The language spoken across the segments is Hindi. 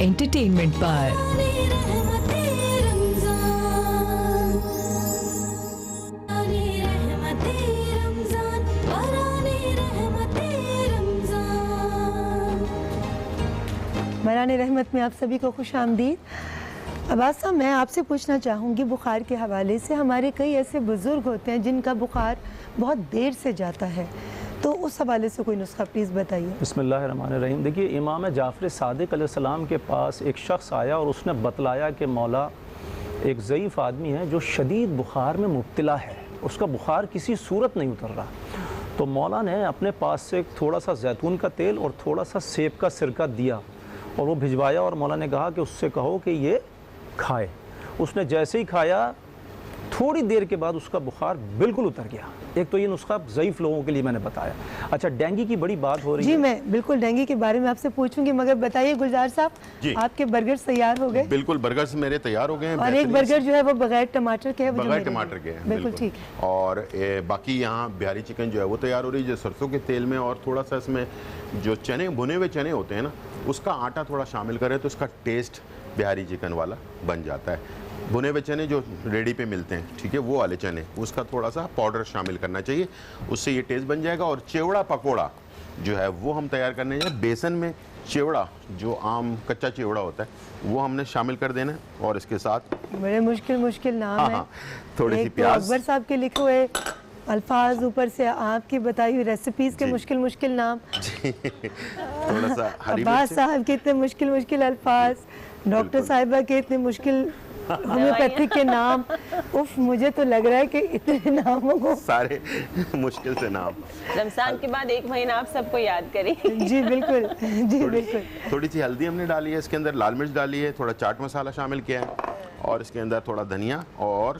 एंटरटेनमेंट पर। बराने रहमत में आप सभी को खुश आमदीद। अब्बास साहब, मैं आपसे पूछना चाहूँगी बुखार के हवाले से। हमारे कई ऐसे बुज़ुर्ग होते हैं जिनका बुखार बहुत देर से जाता है, तो उस हवाले से कोई नुस्खा प्लीज़ बताइए। बिस्मिल्लाहिर्रहमानिर्रहीम। देखिए, इमाम जाफ़र सादिक़ अलैहिस्सलाम के पास एक शख्स आया और उसने बतलाया कि मौला, एक ज़ईफ़ आदमी है जो शदीद बुखार में मुब्तला है, उसका बुखार किसी सूरत नहीं उतर रहा। तो मौला ने अपने पास से थोड़ा सा जैतून का तेल और थोड़ा सा सेब का सिरका दिया और वो भिजवाया, और मौला ने कहा कि उससे कहो कि ये खाए। उसने जैसे ही खाया, थोड़ी देर के बाद उसका बुखार बिल्कुल उतर गया। एक तो ये नुस्खा ज़ईफ़ लोगों के लिए मैंने बताया। अच्छा, डेंगू की बड़ी बात हो रही है। जी, मैं बिल्कुल डेंगू के बारे में आपसे पूछूंगी, मगर बताइए गुलजार साहब, आपके बर्गर तैयार हो गए? बिल्कुल, बर्गर्स मेरे तैयार हो गए हैं। और एक बर्गर जो है वो बगैर टमाटर के है, बगैर टमाटर के हैं। बिल्कुल ठीक। और बाकी यहाँ बिहारी चिकन जो है वो तैयार हो रही है, जो सरसों के तेल में, और थोड़ा सा इसमें जो चने, भुने हुए चने होते हैं ना, उसका आटा थोड़ा शामिल करें तो इसका टेस्ट बिहारी चिकन वाला बन जाता है। भुने हुए चने जो रेडी पे मिलते हैं, ठीक है, वो वाले चने, उसका थोड़ा सा पाउडर शामिल करना चाहिए, उससे ये टेस्ट बन जाएगा। और चिवड़ा पकोड़ा जो है वो हम तैयार करने हैं। बेसन में चिवड़ा, जो आम कच्चा चिवड़ा होता है, वो हमने शामिल कर देना है। और इसके साथ बड़े मुश्किल नाम है। थोड़ी सी प्याज। अकबर साहब के लिखे हुए अल्फाज, ऊपर से आपकी बताई हुई रेसिपीज के मुश्किल नाम। थोड़ा सा हरी अब्बास साहब के इतने मुश्किल अल्फाज, डॉक्टर साहिबा के इतने मुश्किल होम्योपैथिक के नाम। उफ, मुझे तो लग रहा है कि इतने नामों को, सारे मुश्किल से नाम। रमजान के बाद एक महीना आप सबको याद करें। जी बिल्कुल, जी बिल्कुल। थोड़ी सी हल्दी हमने डाली है, इसके अंदर लाल मिर्च डाली है, थोड़ा चाट मसाला शामिल किया है, और इसके अंदर थोड़ा धनिया और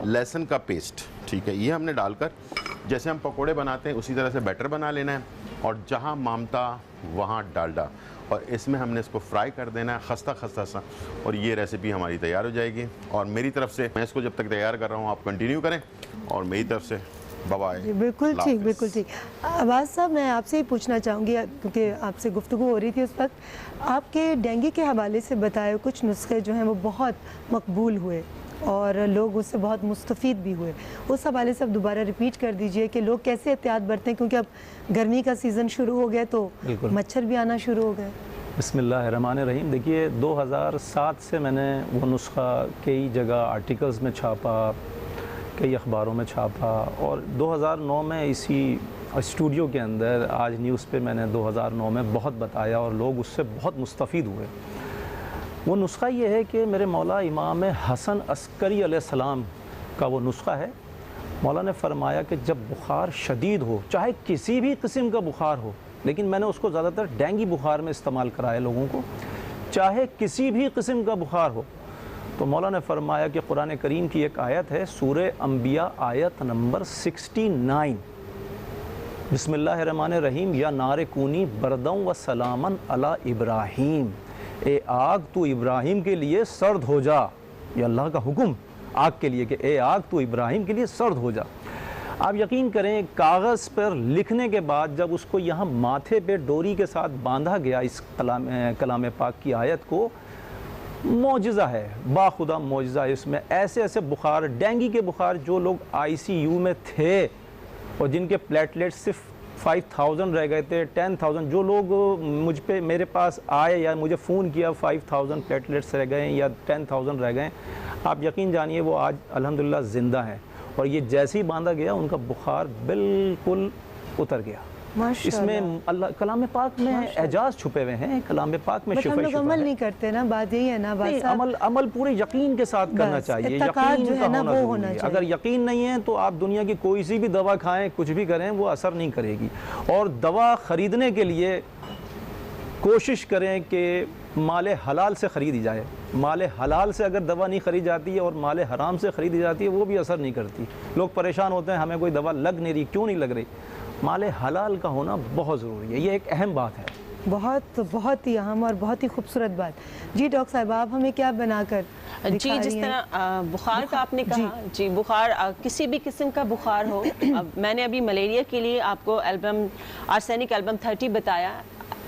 लहसुन का पेस्ट, ठीक है, ये हमने डालकर जैसे हम पकोड़े बनाते हैं उसी तरह से बैटर बना लेना है। और जहाँ मामता वहाँ डालडा, और इसमें हमने इसको फ्राई कर देना है खस्ता सा, और ये रेसिपी हमारी तैयार हो जाएगी। और मेरी तरफ से, मैं इसको जब तक तैयार कर रहा हूँ आप कंटिन्यू करें, और मेरी तरफ से बाय। बिल्कुल ठीक। अब्बास साहब, मैं आपसे ही पूछना चाहूँगी, क्योंकि आपसे गुफ्तगू हो रही थी उस वक्त, आपके डेंगू के हवाले से बताए कुछ नुस्खे जो हैं वो बहुत मकबूल हुए और लोग उससे बहुत मुस्तफ़ीद भी हुए। उस हवाले से अब दोबारा रिपीट कर दीजिए कि लोग कैसे एहतियात बरतें, क्योंकि अब गर्मी का सीज़न शुरू हो गया तो मच्छर भी आना शुरू हो गए। बिस्मिल्लाहिर्रहमानिर्रहीम। देखिए, 2007 से मैंने वो नुस्खा कई जगह आर्टिकल्स में छापा, कई अखबारों में छापा, और 2009 में इसी स्टूडियो के अंदर आज न्यूज़ पे मैंने 2009 में बहुत बताया और लोग उससे बहुत मुस्तफ़ीद हुए। वो नुस्खा ये है कि मेरे मौला इमाम हसन अस्करी अलैहिस्सलाम का वो नुस्खा है। मौला ने फरमाया कि जब बुखार शदीद हो, चाहे किसी भी किस्म का बुखार हो, लेकिन मैंने उसको ज़्यादातर डेंगू बुखार में इस्तेमाल कराया लोगों को, चाहे किसी भी किस्म का बुखार हो, तो मौला ने फरमाया कि कुरान करीम की एक आयत है, सूरह अंबिया आयत नंबर 69, बिस्मिल्लाहिर्रहमानिर्रहीम, या नारे कूनी बरदम व सलामन अला इब्राहीम, ए आग तू इब्राहिम के लिए सर्द हो जा। ये अल्लाह का हुक्म आग के लिए कि ए आग तू इब्राहिम के लिए सर्द हो जा। आप यकीन करें, कागज़ पर लिखने के बाद जब उसको यहाँ माथे पे डोरी के साथ बांधा गया, इस कलाम पाक की आयत को, मौजिज़ा है, बाखुदा मौजिज़ा है। इसमें ऐसे बुखार, डेंगू के बुखार, जो लोग ICU में थे और जिनके प्लेटलेट्स सिर्फ 5000 रह गए थे, 10,000, जो लोग मेरे पास आए या मुझे फ़ोन किया 5000 प्लेटलेट्स रह गए या 10,000 रह गए, आप यकीन जानिए वो आज अल्हम्दुलिल्लाह ज़िंदा हैं। और ये जैसे ही बांधा गया उनका बुखार बिल्कुल उतर गया। इसमें अल्लाह कलाम पाक में एजाज छुपे हुए हैं, कलाम पाक में शिफा है। अमल नहीं करते ना, बात यही है ना। अमल पूरे यकीन के साथ करना चाहिए, यकीन जो है ना वो होना चाहिए। अगर यकीन नहीं है तो आप दुनिया की कोई सी भी दवा खाएं, कुछ भी करें, वो असर नहीं करेगी। और दवा ख़रीदने के लिए कोशिश करें कि माले हलाल से ख़रीदी जाए। माले हलाल से अगर दवा नहीं ख़रीदी जाती है और माले हराम से ख़रीदी जाती है, वो भी असर नहीं करती। लोग परेशान होते हैं, हमें कोई दवा लग नहीं रही, क्यों नहीं लग रही? माले हलाल का होना बहुत ज़रूरी है, ये एक अहम बात है। बहुत ही अहम और बहुत ही खूबसूरत बात। जी डॉक्टर साहब, आप हमें क्या बनाकर जी, जिस तरह बुखार का आपने कहा, जी बुखार किसी भी किस्म का बुखार हो, मैंने अभी मलेरिया के लिए आपको एल्बम आर्सेनिक एल्बम 30 बताया।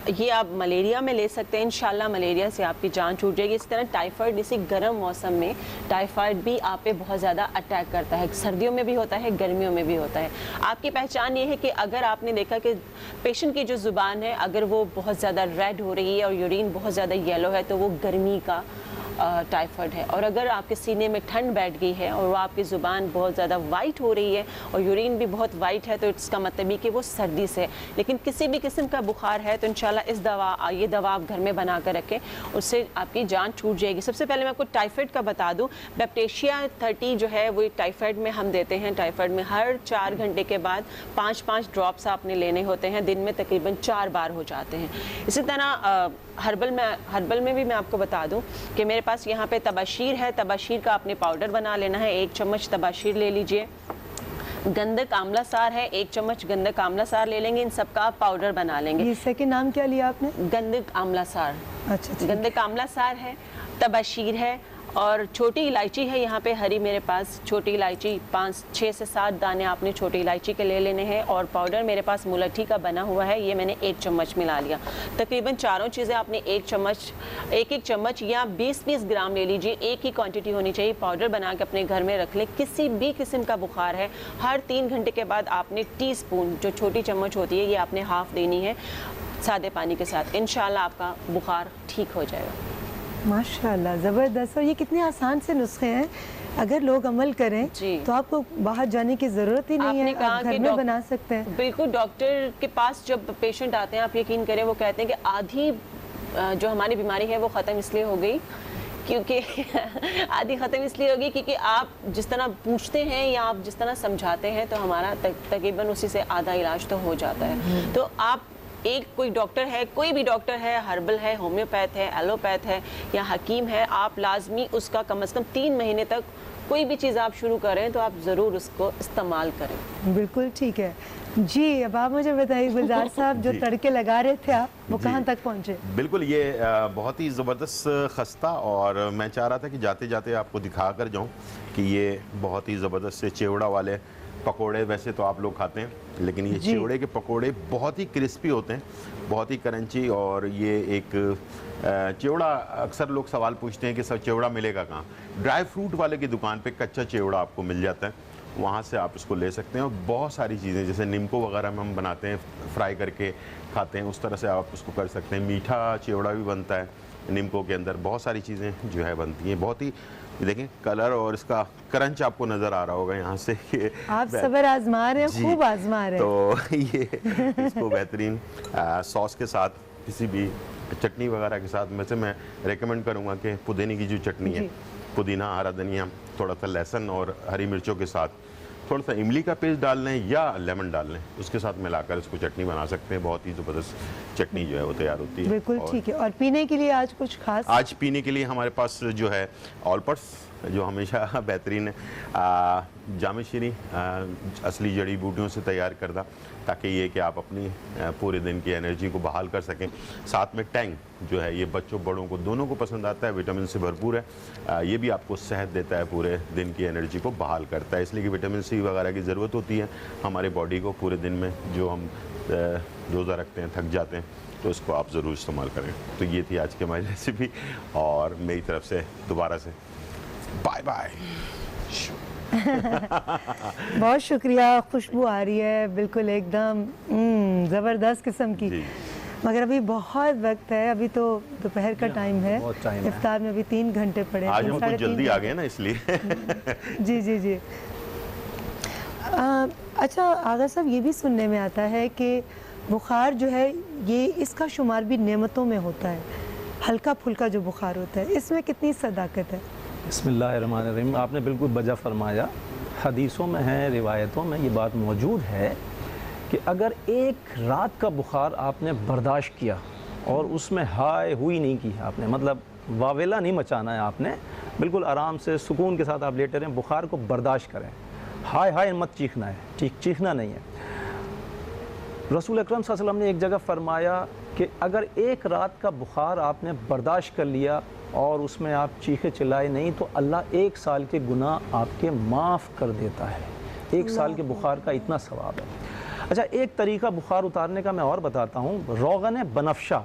ये आप मलेरिया में ले सकते हैं, इंशाल्लाह मलेरिया से आपकी जान छूट जाएगी। इस तरह टाइफाइड, इसी गर्म मौसम में टाइफाइड भी आप पे बहुत ज़्यादा अटैक करता है, सर्दियों में भी होता है, गर्मियों में भी होता है। आपकी पहचान ये है कि अगर आपने देखा कि पेशेंट की जो ज़ुबान है अगर वो बहुत ज़्यादा रेड हो रही है और यूरिन बहुत ज़्यादा येलो है तो वो गर्मी का टाइफाइड है। और अगर आपके सीने में ठंड बैठ गई है और वो आपकी ज़ुबान बहुत ज़्यादा वाइट हो रही है और यूरिन भी बहुत वाइट है तो इसका मतलब ये कि वो सर्दी से है। लेकिन किसी भी किस्म का बुखार है तो इंशाल्लाह ये दवा आप घर में बना कर रखें, उससे आपकी जान छूट जाएगी। सबसे पहले मैं आपको टाइफाइड का बता दूं, बैप्टिशिया 30 जो है वो टाइफाइड में हम देते हैं। टाइफाइड में हर 4 घंटे के बाद 5-5 ड्रॉप्स आपने लेने होते हैं, दिन में तकरीबन 4 बार हो जाते हैं। इसी तरह हर्बल में भी मैं आपको बता दूं कि मेरे पास यहाँ पे तबाशीर है, तबाशीर का आपने पाउडर बना लेना है। 1 चम्मच तबाशीर ले लीजिए। गंधक आंवला सार है, 1 चम्मच गंधक आंवला सार ले लेंगे, इन सब का आप पाउडर बना लेंगे। ये सेकंड नाम क्या लिया आपने? गंधक आंवला सार। अच्छा, गंधक आंवला सार है, तबाशीर है और छोटी इलायची है यहाँ पे हरी मेरे पास। छोटी इलायची 6 से 7 दाने आपने छोटी इलायची के ले लेने हैं और पाउडर मेरे पास मुलट्ठी का बना हुआ है, ये मैंने 1 चम्मच मिला लिया। तकरीबन चारों चीज़ें आपने 1 चम्मच या 20-20 ग्राम ले लीजिए, एक ही क्वांटिटी होनी चाहिए। पाउडर बना के अपने घर में रख लें। किसी भी किस्म का बुखार है हर 3 घंटे के बाद आपने टीस्पून जो छोटी चम्मच होती है ये आपने हाफ़ देनी है सादे पानी के साथ। इंशाल्लाह आपका बुखार ठीक हो जाएगा। माशाल्लाह, ज़बरदस्त। और ये कितने आसान से नुस्खे हैं, अगर लोग अमल करें तो आपको बाहर जाने की ज़रूरत ही नहीं है, आप घर में बना सकते हैं। बिल्कुल, डॉक्टर के पास जब पेशेंट आते हैं आप यकीन करें वो कहते हैं कि आधी जो हमारी बीमारी है वो ख़त्म इसलिए हो गई क्योंकि आधी ख़त्म इसलिए होगी क्योंकि आप जिस तरह पूछते हैं या आप जिस तरह समझाते हैं तो हमारा तकरीबन उसी से आधा इलाज तो हो जाता है। तो आप कोई डॉक्टर है, कोई भी डॉक्टर है, हर्बल है, होम्योपैथ है, एलोपैथ है या हकीम है, आप लाजमी उसका कम से कम 3 महीने तक कोई भी चीज़ आप शुरू करें तो आप ज़रूर उसको इस्तेमाल करें। बिल्कुल ठीक है जी। अब आप मुझे बताइए गुलजार साहब, जो तड़के लगा रहे थे आप, वो कहाँ तक पहुँचे? बिल्कुल, ये बहुत ही ज़बरदस्त खस्ता, और मैं चाह रहा था कि जाते जाते आपको दिखा कर जाऊँ कि ये बहुत ही ज़बरदस्त से चिवड़ा वाले पकोड़े, वैसे तो आप लोग खाते हैं लेकिन ये चिवड़े के पकोड़े बहुत ही क्रिस्पी होते हैं, बहुत ही क्रंची। और ये एक चिवड़ा, अक्सर लोग सवाल पूछते हैं कि सब चिवड़ा मिलेगा कहाँ? ड्राई फ्रूट वाले की दुकान पे कच्चा चिवड़ा आपको मिल जाता है, वहाँ से आप इसको ले सकते हैं। और बहुत सारी चीज़ें जैसे नीमको वगैरह में हम बनाते हैं, फ्राई करके खाते हैं, उस तरह से आप उसको कर सकते हैं। मीठा चिवड़ा भी बनता है नीमको के अंदर, बहुत सारी चीज़ें जो है बनती हैं। बहुत ही देखें कलर और इसका क्रंच आपको नज़र आ रहा होगा यहाँ से। ये आप सबर आजमा रहे हैं, खूब आजमा रहे हैं। तो ये इसको बेहतरीन सॉस के साथ, किसी भी चटनी वगैरह के साथ, वैसे मैं रेकमेंड करूँगा कि पुदीने की जो चटनी है, पुदीना, हरा धनिया, थोड़ा सा लहसुन और हरी मिर्चों के साथ थोड़ा सा इमली का पेस्ट डाल लें या लेमन डाल लें, उसके साथ मिलाकर इसको चटनी बना सकते हैं। बहुत ही ज़बरदस्त चटनी जो है वो तैयार होती है। बिल्कुल ठीक है। और पीने के लिए आज कुछ खास? आज पीने के लिए हमारे पास जो है ऑलपर्स, जो हमेशा बेहतरीन है, जाम शीरी असली जड़ी बूटियों से तैयार करदा, ताकि ये कि आप अपनी पूरे दिन की एनर्जी को बहाल कर सकें। साथ में टैंग जो है ये बच्चों बड़ों को दोनों को पसंद आता है, विटामिन से भरपूर है। ये भी आपको सेहत देता है, पूरे दिन की एनर्जी को बहाल करता है, इसलिए कि विटामिन सी वगैरह की ज़रूरत होती है हमारे बॉडी को पूरे दिन में। जो हम रोज़ा रखते हैं, थक जाते हैं, तो इसको आप ज़रूर इस्तेमाल करें। तो ये थी आज की हमारी रेसिपी, और मेरी तरफ से दोबारा से बाय बाय। बहुत शुक्रिया। खुशबू आ रही है बिल्कुल एकदम ज़बरदस्त किस्म की। मगर अभी बहुत वक्त है, अभी तो दोपहर का टाइम है, इफ्तार में अभी 3 घंटे पड़े। आज हम कुछ जल्दी आ गए ना, इसलिए। जी जी जी। अच्छा आगा साहब, ये भी सुनने में आता है कि बुखार जो है ये इसका शुमार भी नेमतों में होता है, हल्का फुल्का जो बुखार होता है, इसमें कितनी सदाकत है? बिस्मिल्लाहिर्रहमानिर्रहीम, आपने बिल्कुल बजा फरमाया। हदीसों में है, रिवायतों में ये बात मौजूद है कि अगर एक रात का बुखार आपने बर्दाश्त किया और उसमें हाय हुई नहीं की आपने, मतलब वावेला नहीं मचाना है आपने, बिल्कुल आराम से सुकून के साथ आप लेटे रहें, बुखार को बर्दाश्त करें, हाय हाय मत चीखना है, चीखना नहीं है। रसूल अकरम सल्लल्लाहु अलैहि वसल्लम ने एक जगह फरमाया कि अगर एक रात का बुखार आपने बर्दाश्त कर लिया और उसमें आप चीखे चिल्लाए नहीं, तो अल्लाह 1 साल के गुनाह आपके माफ़ कर देता है। 1 साल के बुखार का इतना सवाब है। अच्छा, एक तरीका बुखार उतारने का मैं और बताता हूँ। रोगन बनफ्शा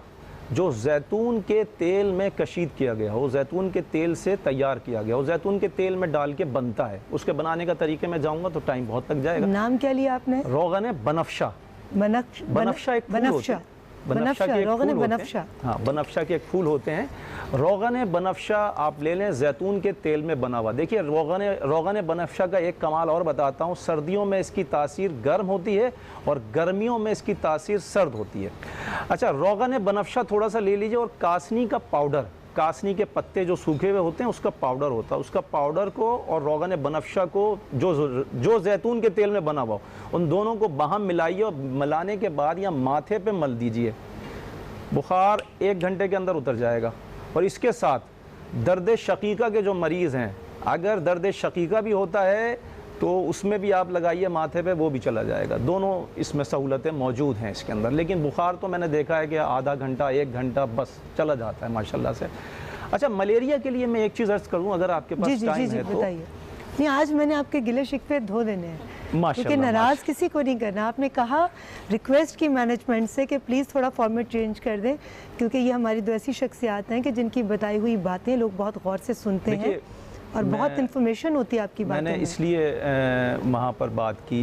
जो जैतून के तेल में कशीद किया गया हो, जैतून के तेल से तैयार किया गया हो, जैतून के तेल में डाल के बनता है, उसके बनाने का तरीके में जाऊँगा तो टाइम बहुत लग जाएगा। नाम क्या लिया आपने? रोगन बनफ्शा। बनफ्शा एक फूल होता है। बनफ्शा के एक फूल होते हैं। हाँ, बनफ्शा के एक फूल होते हैं। रोगन बनफ्शा आप ले लें, जैतून के तेल में बना हुआ। देखिए, रोगन बनफ्शा का एक कमाल और बताता हूँ। सर्दियों में इसकी तासीर गर्म होती है और गर्मियों में इसकी तासीर सर्द होती है। अच्छा, रोगन बनफ्शा थोड़ा सा ले लीजिए और कासनी का पाउडर, कासनी के पत्ते जो सूखे हुए होते हैं उसका पाउडर होता है, उसका पाउडर को और रोगन बनफ्शा को जो जैतून के तेल में बना हुआ, उन दोनों को बाहम मिलाइए और मिलाने के बाद या माथे पे मल दीजिए। बुखार 1 घंटे के अंदर उतर जाएगा। और इसके साथ दर्द शकीका के जो मरीज़ हैं, अगर दर्द शकीका भी होता है तो उसमें भी आप लगाइए माथे पे, वो भी चला जाएगा। दोनों इसमें सहूलतें मौजूद हैं इसके अंदर। लेकिन बुखार तो मैंने देखा है कि आधा घंटा 1 घंटा बस चला जाता है माशाल्लाह से। अच्छा, मलेरिया के लिए मैं एक चीज़ अर्ज़ करूँ, अगर आपके पास टाइम है तो। बताइए। नहीं, आज मैंने आपके गिले शिकवे धो देने हैं, क्योंकि नाराज़ किसी को नहीं करना। आपने कहा रिक्वेस्ट की मैनेजमेंट से कि प्लीज़ थोड़ा फॉर्मेट चेंज कर दें, क्योंकि ये हमारी 2 ऐसी शख्सियात हैं कि जिनकी बताई हुई बातें लोग बहुत गौर से सुनते हैं और बहुत इन्फॉर्मेशन होती है आपकी बातों में। मैंने इसलिए वहाँ पर बात की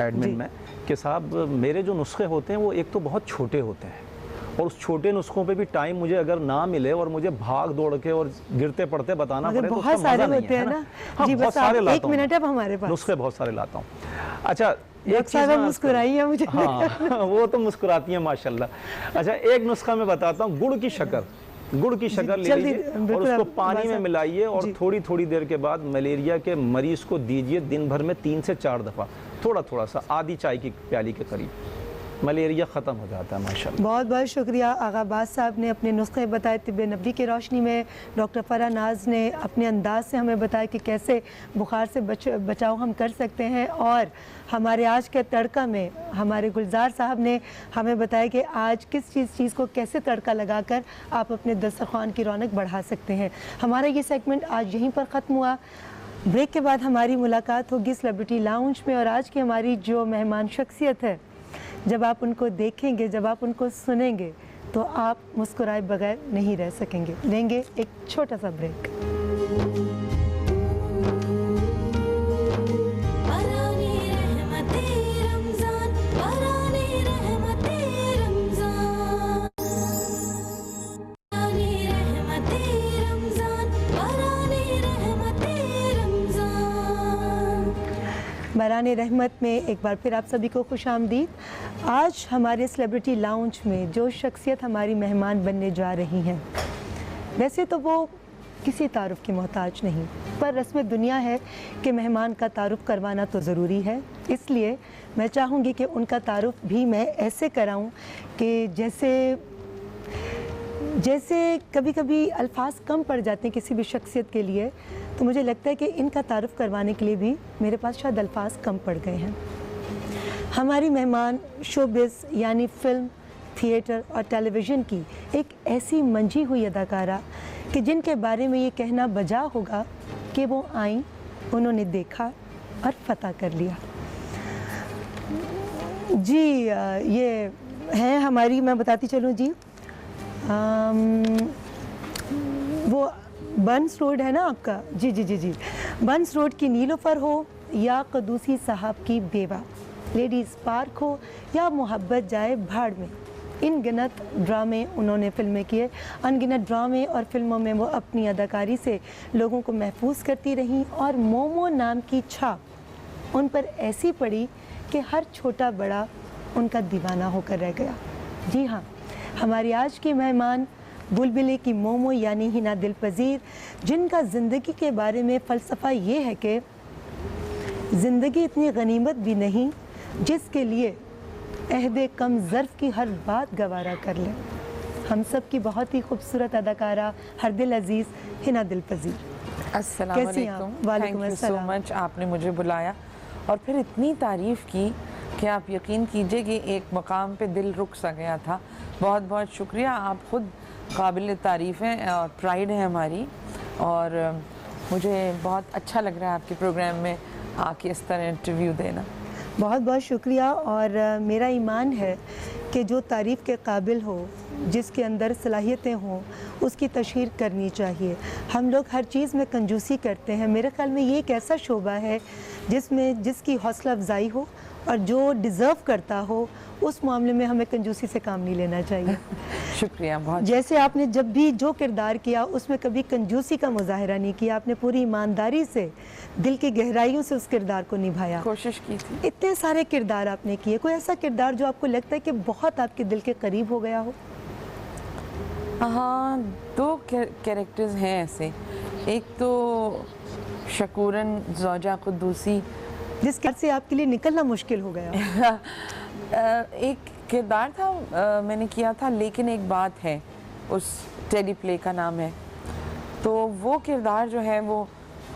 एडमिन में कि साहब, मेरे जो नुस्खे होते हैं वो एक तो बहुत छोटे होते हैं, और उस छोटे नुस्खों पे भी टाइम मुझे अगर ना मिले और मुझे भाग दौड़ के और गिरते पड़ते बताना पड़े तो बहुत सारे होते हैं ना। हाँ, जी, बहुत बस सारे लाता 1 मिनट अब हमारे पास। नुस्खे बहुत सारे लाता हूँ। अच्छा, एक चीज़ मुस्कुराई है मुझे। हाँ, वो तो मुस्कुराती है माशाल्लाह। अच्छा, एक नुस्खा मैं बताता हूँ। गुड़ की शक्कर ले लीजिए और उसको पानी में मिलाइए और थोड़ी थोड़ी देर के बाद मलेरिया के मरीज को दीजिए। दिन भर में 3 से 4 दफ़ा, थोड़ा थोड़ा सा, आधी चाय की प्याली के करीब, मलेरिया ख़त्म हो जाता है माशाल्लाह। बहुत बहुत शुक्रिया आगा अब्बास साहब ने अपने नुस्खे बताए तिब्ब नबवी की रोशनी में। डॉक्टर फराह नाज ने अपने अंदाज से हमें बताया कि कैसे बुखार से बचाव हम कर सकते हैं। और हमारे आज के तड़का में हमारे गुलजार साहब ने हमें बताया कि आज किस चीज़ को कैसे तड़का लगाकर आप अपने दस्तरखान की रौनक बढ़ा सकते हैं। हमारा ये सेगमेंट आज यहीं पर ख़त्म हुआ। ब्रेक के बाद हमारी मुलाकात होगी सेलिब्रिटी लाउंज में। और आज की हमारी जो मेहमान शख्सियत है, जब आप उनको देखेंगे, जब आप उनको सुनेंगे, तो आप मुस्कुराए बगैर नहीं रह सकेंगे। लेंगे एक छोटा सा ब्रेक। बराने रहमत में एक बार फिर आप सभी को खुशामदीद। आज हमारे सेलिब्रिटी लाउंज में जो शख्सियत हमारी मेहमान बनने जा रही हैं, वैसे तो वो किसी तारुफ की मोहताज नहीं, पर रस्म दुनिया है कि मेहमान का तारुफ करवाना तो ज़रूरी है। इसलिए मैं चाहूँगी कि उनका तारुफ भी मैं ऐसे कराऊँ कि जैसे कभी कभी अल्फाज कम पड़ जाते हैं किसी भी शख्सियत के लिए, तो मुझे लगता है कि इनका तारुफ करवाने के लिए भी मेरे पास शायद अल्फाज कम पड़ गए हैं। हमारी मेहमान शोबिज़ यानी फ़िल्म, थिएटर और टेलीविज़न की एक ऐसी मंझी हुई अदाकारा कि जिनके बारे में ये कहना बजा होगा कि वो आईं, उन्होंने देखा और फतह कर लिया। जी, ये हैं हमारी, मैं बताती चलूँ जी, वो बंस रोड है ना आपका, जी जी जी जी, बंस रोड की नीलोफर हो या कदूसी साहब की बेवा, लेडीज़ पार्क हो या मोहब्बत जाए भाड़ में, इन गिनत ड्रामे उन्होंने फिल्में किए। अनगिनत ड्रामे और फिल्मों में वो अपनी अदाकारी से लोगों को महफूज करती रहीं और मोमो नाम की छाप उन पर ऐसी पड़ी कि हर छोटा बड़ा उनका दीवाना होकर रह गया। जी हाँ, हमारी आज की मेहमान बुलबुले की मोमो यानी हिना दिलपजीर, जिनका ज़िंदगी के बारे में फ़लसफ़ा ये है कि ज़िंदगी इतनी गनीमत भी नहीं जिसके लिए अहदे कम ज़र्फ़ की हर बात गवारा कर लें। हम सब की बहुत ही खूबसूरत अदाकारा हरदिल अज़ीज़ हिना दिलपजीर, अस्सलाम वालेकुम। थैंक यू सो मच, आपने मुझे बुलाया और फिर इतनी तारीफ़ की कि आप यकीन कीजिए कि एक मकाम पे दिल रुक सा गया था। बहुत बहुत शुक्रिया, आप ख़ुद काबिल तारीफ़ हैं और प्राइड है हमारी, और मुझे बहुत अच्छा लग रहा है आपके प्रोग्राम में आके इस तरह इंटरव्यू देना। बहुत बहुत शुक्रिया। और मेरा ईमान है कि जो तारीफ़ के काबिल हो, जिसके अंदर सलाहियतें हों, उसकी तशहीर करनी चाहिए। हम लोग हर चीज़ में कंजूसी करते हैं। मेरे ख्याल में ये एक ऐसा शोबा है जिसकी हौसला अफजाई हो और जो डिज़र्व करता हो, उस मामले में हमें कंजूसी से काम नहीं लेना चाहिए। शुक्रिया बहुत। जैसे आपने जब भी जो किरदार किया उसमें कभी कंजूसी का मुजाहरा नहीं किया, आपने पूरी ईमानदारी से दिल की गहराइयों से उस किरदार को निभाया। कोशिश की थी। इतने सारे किरदार आपने किए, कोई ऐसा किरदार जो आपको लगता है कि बहुत आपके दिल के करीब हो गया हो? हाँ, दो कैरेक्टर्स हैं ऐसे। एक तो शकूरन ज़ौजा कुद्दूसी, जिसके से आपके लिए निकलना मुश्किल हो गया। एक किरदार था मैंने किया था, लेकिन एक बात है, उस टेली प्ले का नाम है। तो वो किरदार जो है वो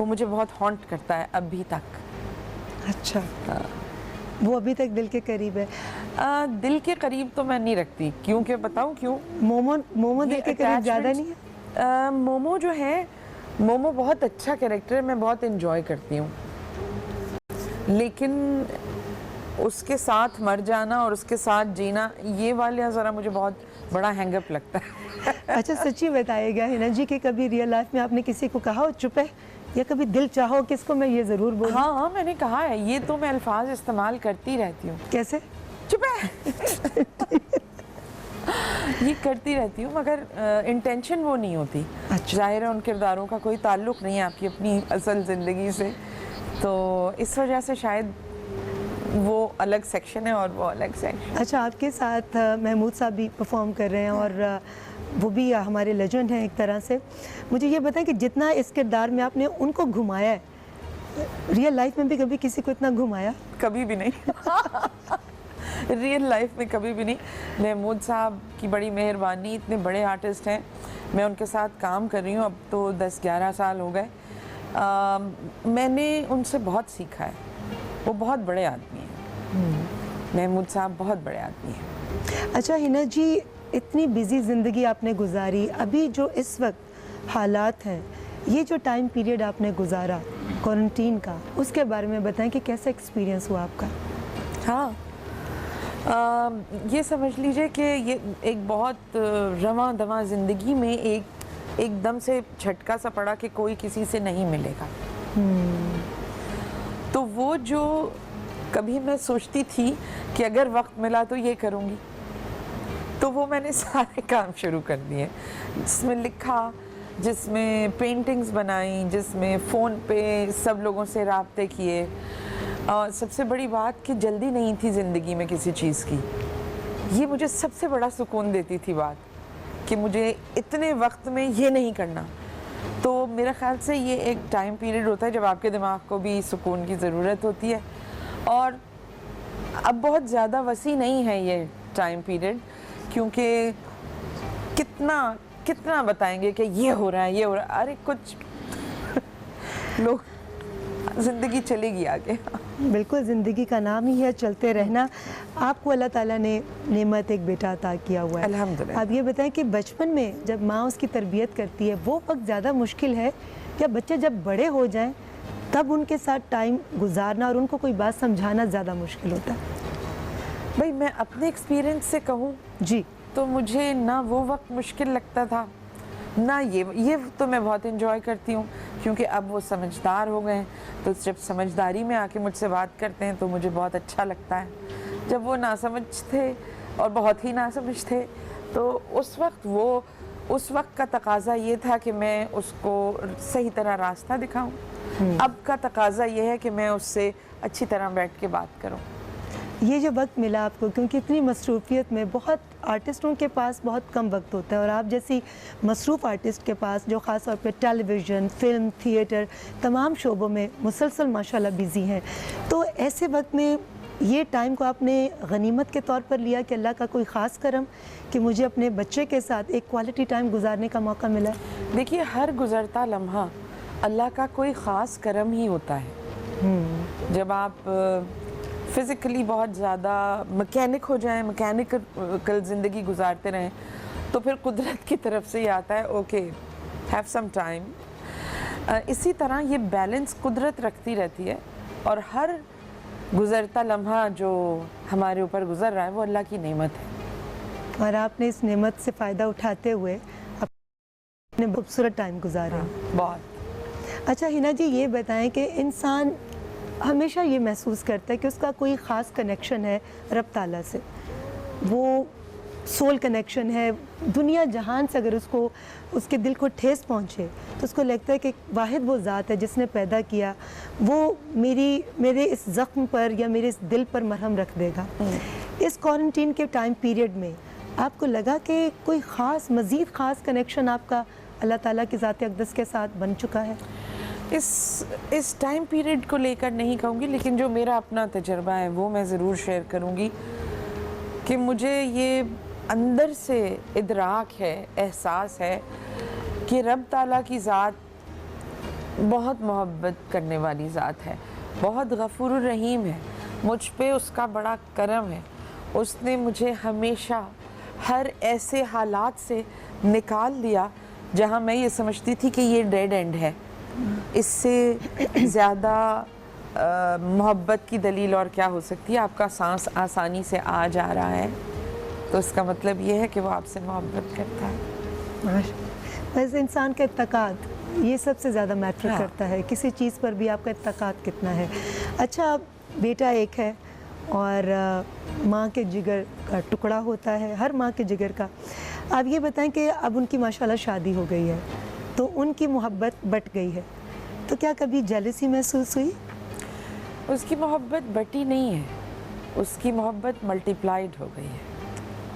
मुझे बहुत हॉन्ट करता है अभी तक। अच्छा, वो अभी तक दिल के करीब है? दिल के करीब तो मैं नहीं रखती, क्योंकि बताऊं क्यों? मोमो दिल के करीब ज़्यादा नहीं है? मोमो जो है, मोमो बहुत अच्छा कैरेक्टर है, मैं बहुत इन्जॉय करती हूँ, लेकिन उसके साथ मर जाना और उसके साथ जीना, ये वाला ज़रा मुझे बहुत बड़ा हैंगअप लगता है। अच्छा, सच्ची बताइएगा हिना जी कि कभी रियल लाइफ में आपने किसी को कहा हो चुप है, या कभी दिल चाहो कि इसको मैं ये ज़रूर बोलूं? हाँ, मैंने कहा है, ये तो मैं अल्फाज इस्तेमाल करती रहती हूँ। कैसे? चुप है। ये करती रहती हूँ, मगर इंटेंशन वो नहीं होती। अच्छा। जाहिर है उन किरदारों का कोई ताल्लुक़ नहीं है आपकी अपनी असल ज़िंदगी से, तो इस वजह से शायद वो अलग सेक्शन है और वो अलग सेक्शन। अच्छा, आपके साथ महमूद साहब भी परफॉर्म कर रहे हैं और वो भी हमारे लेजेंड हैं एक तरह से। मुझे ये बताएं कि जितना इस किरदार में आपने उनको घुमाया है, रियल लाइफ में भी कभी किसी को इतना घुमाया? कभी भी नहीं। रियल लाइफ में कभी भी नहीं। महमूद साहब की बड़ी मेहरबानी, इतने बड़े आर्टिस्ट हैं, मैं उनके साथ काम कर रही हूँ अब तो 10-11 साल हो गए। मैंने उनसे बहुत सीखा है, वो बहुत बड़े आदमी हैं। महमूद साहब बहुत बड़े आदमी हैं। अच्छा हिना जी, इतनी बिजी ज़िंदगी आपने गुजारी, अभी जो इस वक्त हालात हैं, ये जो टाइम पीरियड आपने गुजारा क्वारंटीन का, उसके बारे में बताएं कि कैसा एक्सपीरियंस हुआ आपका? हाँ, ये समझ लीजिए कि ये एक बहुत रवां दवां ज़िंदगी में एकदम से झटका सा पड़ा कि कोई किसी से नहीं मिलेगा। तो वो जो कभी मैं सोचती थी कि अगर वक्त मिला तो ये करूँगी, तो वो मैंने सारे काम शुरू कर दिए, जिसमें लिखा, जिसमें पेंटिंग्स बनाई, जिसमें फ़ोन पे सब लोगों से राब्ते किए। और सबसे बड़ी बात कि जल्दी नहीं थी ज़िंदगी में किसी चीज़ की, ये मुझे सबसे बड़ा सुकून देती थी बात, कि मुझे इतने वक्त में ये नहीं करना। तो मेरा ख्याल से ये एक टाइम पीरियड होता है जब आपके दिमाग को भी सुकून की ज़रूरत होती है। और अब बहुत ज़्यादा वसी नहीं है ये टाइम पीरियड, क्योंकि कितना बताएंगे कि ये हो रहा है, ये हो रहा है। अरे कुछ लोग, ज़िंदगी चलेगी आगे। बिल्कुल, ज़िंदगी का नाम ही है चलते रहना। आपको अल्लाह ताला ने नेमत एक बेटा अता किया हुआ है, अल्हम्दुलिल्लाह। आप ये बताएं कि बचपन में जब माँ उसकी तरबियत करती है, वो वक्त ज़्यादा मुश्किल है या बच्चे जब बड़े हो जाएं तब उनके साथ टाइम गुजारना और उनको कोई बात समझाना ज़्यादा मुश्किल होता है? भाई, मैं अपने एक्सपीरियंस से कहूँ जी, तो मुझे ना वो वक्त मुश्किल लगता था, ना ये तो मैं बहुत इन्जॉय करती हूँ, क्योंकि अब वो समझदार हो गए हैं। तो जब समझदारी में आके मुझसे बात करते हैं तो मुझे बहुत अच्छा लगता है। जब वो नासमझ थे और बहुत ही नासमझ थे, तो उस वक्त का तकाजा ये था कि मैं उसको सही तरह रास्ता दिखाऊं। अब का तकाजा ये है कि मैं उससे अच्छी तरह बैठ के बात करूं। ये जो वक्त मिला आपको, क्योंकि इतनी मसरूफियत में बहुत आर्टिस्टों के पास बहुत कम वक्त होता है, और आप जैसी मसरूफ़ आर्टिस्ट के पास जो ख़ास तौर पे टेलीविज़न, फिल्म, थिएटर, तमाम शोबों में मुसलसल माशाल्लाह बिज़ी हैं, तो ऐसे वक्त में ये टाइम को आपने गनीमत के तौर पर लिया कि अल्लाह का कोई ख़ास करम कि मुझे अपने बच्चे के साथ एक क्वालिटी टाइम गुजारने का मौका मिला? देखिए, हर गुज़रता लम्हा अल्लाह का कोई ख़ास करम ही होता है। जब आप फ़िज़िकली बहुत ज़्यादा मैकेनिक हो जाएं, मैकेनिकल ज़िंदगी गुजारते रहें, तो फिर कुदरत की तरफ से ही आता है, ओके हैव सम टाइम। इसी तरह ये बैलेंस कुदरत रखती रहती है, और हर गुज़रता लम्हा जो हमारे ऊपर गुज़र रहा है वो अल्लाह की नेमत है। और आपने इस नेमत से फ़ायदा उठाते हुए अपने खूबसूरत टाइम गुजारे। बहुत। अच्छा हिना जी, ये बताएं कि इंसान हमेशा ये महसूस करता है कि उसका कोई ख़ास कनेक्शन है रब ताला से, वो सोल कनेक्शन है। दुनिया जहान से अगर उसको उसके दिल को ठेस पहुँचे तो उसको लगता है कि वाहिद वो ज़ात है जिसने पैदा किया, वो मेरे इस ज़ख्म पर या मेरे इस दिल पर मरहम रख देगा। इस क्वारंटीन के टाइम पीरियड में आपको लगा कि कोई ख़ास मज़ीद ख़ास कनेक्शन आपका अल्लाह ताला की ज़ात अक़दस के साथ बन चुका है? इस टाइम पीरियड को लेकर नहीं कहूँगी, लेकिन जो मेरा अपना तजर्बा है वो मैं ज़रूर शेयर करूँगी कि मुझे ये अंदर से इदराक है, एहसास है कि रब ताला की ज़ात बहुत मोहब्बत करने वाली ज़ात है, बहुत गफूर रहीम है। मुझ पे उसका बड़ा करम है। उसने मुझे हमेशा हर ऐसे हालात से निकाल दिया जहाँ मैं ये समझती थी कि ये डेड एंड है। इससे ज़्यादा मोहब्बत की दलील और क्या हो सकती है? आपका सांस आसानी से आ जा रहा है तो इसका मतलब ये है कि वो आपसे मोहब्बत करता है। वैसे इंसान का इत्तकाद ये सबसे ज़्यादा मैटर हाँ। करता है, किसी चीज़ पर भी आपका इत्तकाद कितना है। अच्छा, बेटा एक है और माँ के जिगर का टुकड़ा होता है, हर माँ के जिगर का। आप ये बताएं कि अब उनकी माशाल्लाह शादी हो गई है तो उनकी मोहब्बत बट गई है, तो क्या कभी जेलसी महसूस हुई? उसकी मोहब्बत बटी नहीं है, उसकी मोहब्बत मल्टीप्लाइड हो गई है।